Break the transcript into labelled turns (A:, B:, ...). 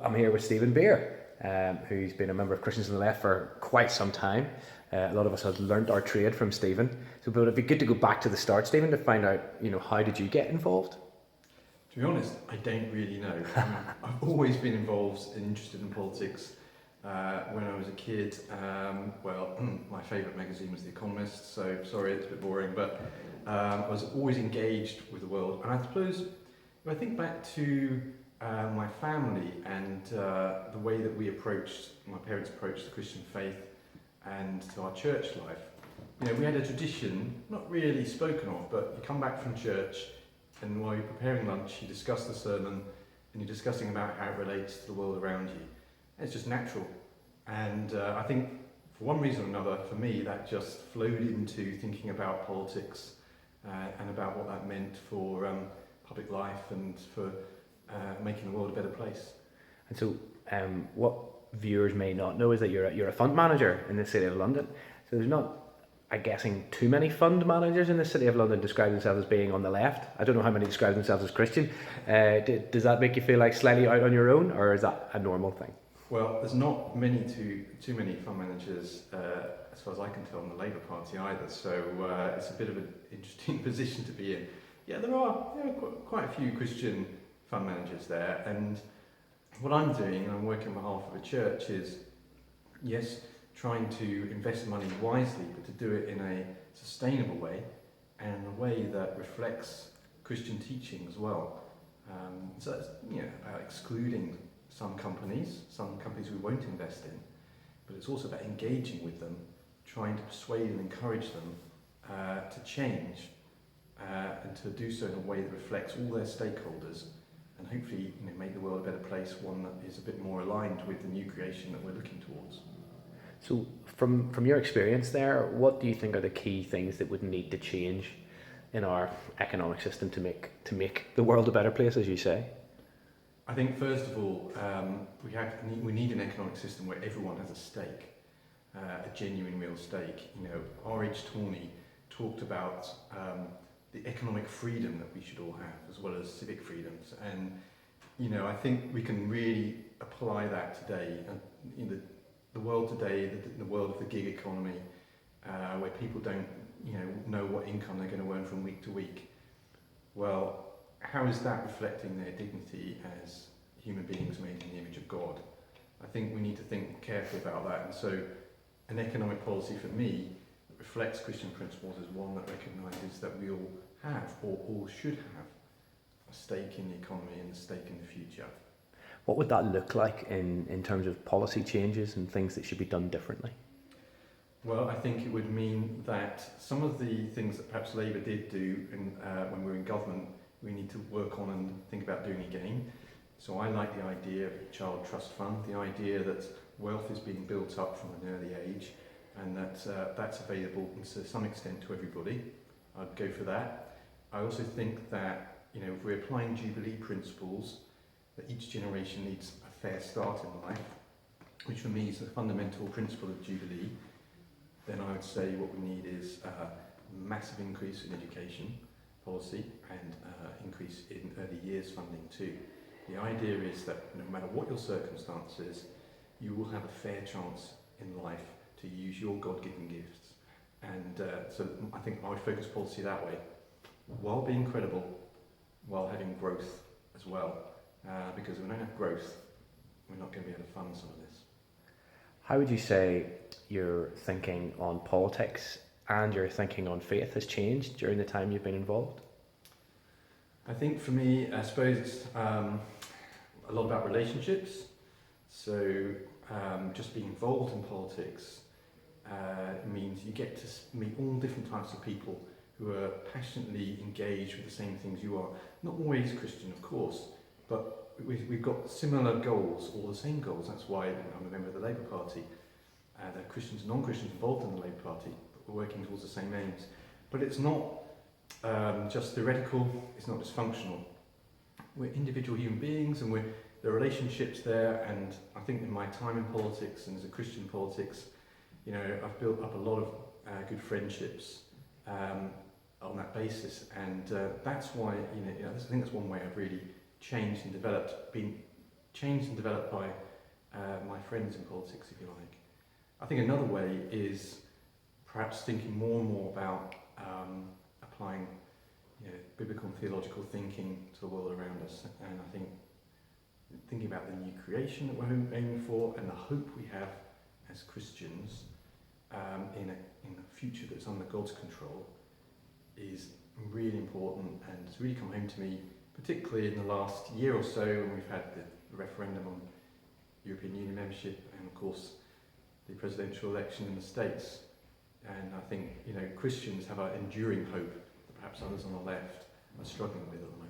A: I'm here with Stephen Beer, who's been a member of Christians on the Left for quite some time. A lot of us have learnt our trade from Stephen. So, but it'd be good to go back to the start, Stephen, to find out, how did you get involved?
B: To be honest, I don't really know. I've always been involved and interested in politics. When I was a kid, my favourite magazine was The Economist, so sorry it's a bit boring, but I was always engaged with the world. And I suppose, if I think back to my family and the way that my parents approached the Christian faith and to our church life, we had a tradition, not really spoken of, but you come back from church and while you're preparing lunch, you discuss the sermon and you're discussing about how it relates to the world around you. It's just natural. And I think for one reason or another, for me, that just flowed into thinking about politics and about what that meant for public life and for making the world a better place.
A: And so, what viewers may not know is that you're a fund manager in the City of London. So there's not, I'm guessing, too many fund managers in the City of London describe themselves as being on the left. I don't know how many describe themselves as Christian. Does that make you feel like slightly out on your own, or is that a normal thing?
B: Well, there's not too many fund managers, as far as I can tell, in the Labour Party either. So it's a bit of an interesting position to be in. Yeah, there are quite a few Christian fund managers there, and what I'm doing, and I'm working on behalf of a church, is yes, trying to invest money wisely, but to do it in a sustainable way and in a way that reflects Christian teaching as well. So it's about excluding some companies we won't invest in, but it's also about engaging with them, trying to persuade and encourage them to change and to do so in a way that reflects all their stakeholders and hopefully make the world a better place, one that is a bit more aligned with the new creation that we're looking towards.
A: So from your experience there, what do you think are the key things that would need to change in our economic system to make the world a better place, as you say?
B: I think first of all, we need an economic system where everyone has a stake, a genuine real stake. R.H. Tawney talked about the economic freedom that we should all have, as well as civic freedoms. And I think we can really apply that today. In the world today, the world of the gig economy, where people don't know what income they're going to earn from week to week. Well, how is that reflecting their dignity as human beings made in the image of God? I think we need to think carefully about that. And so an economic policy for me that reflects Christian principles is one that recognises that we all have, or all should have, a stake in the economy and a stake in the future.
A: What would that look like in terms of policy changes and things that should be done differently?
B: Well, I think it would mean that some of the things that perhaps Labour did do when we were in government, we need to work on and think about doing again. So I like the idea of a child trust fund, the idea that wealth is being built up from an early age and that that's available to some extent to everybody. I'd go for that. I also think that if we're applying Jubilee principles, that each generation needs a fair start in life, which for me is the fundamental principle of Jubilee, then I would say what we need is a massive increase in education policy and increase in early years funding too. The idea is that no matter what your circumstances, you will have a fair chance in life to use your God-given gifts. And so I think I would focus policy that way, while being credible, while having growth as well. Because if we don't have growth, we're not going to be able to fund some of this.
A: How would you say your thinking on politics and your thinking on faith has changed during the time you've been involved?
B: I think for me, I suppose it's a lot about relationships. So just being involved in politics means you get to meet all different types of people who are passionately engaged with the same things you are. Not always Christian, of course, but we've got similar goals, or the same goals. That's why I'm a member of the Labour Party. There are Christians and non-Christians involved in the Labour Party, but we're working towards the same aims. But it's not just theoretical, it's not just functional. We're individual human beings, and there are relationships there, and I think in my time in politics and as a Christian in politics, I've built up a lot of good friendships on that basis, and that's why I think that's one way I've really changed and developed, being changed and developed by my friends in politics, if you like. I think another way is perhaps thinking more and more about applying biblical and theological thinking to the world around us. And I think thinking about the new creation that we're aiming for and the hope we have as Christians in a future that's under God's control is really important, and it's really come home to me, particularly in the last year or so when we've had the referendum on European Union membership and of course the presidential election in the States. And I think Christians have an enduring hope that perhaps others on the left are struggling with at the moment.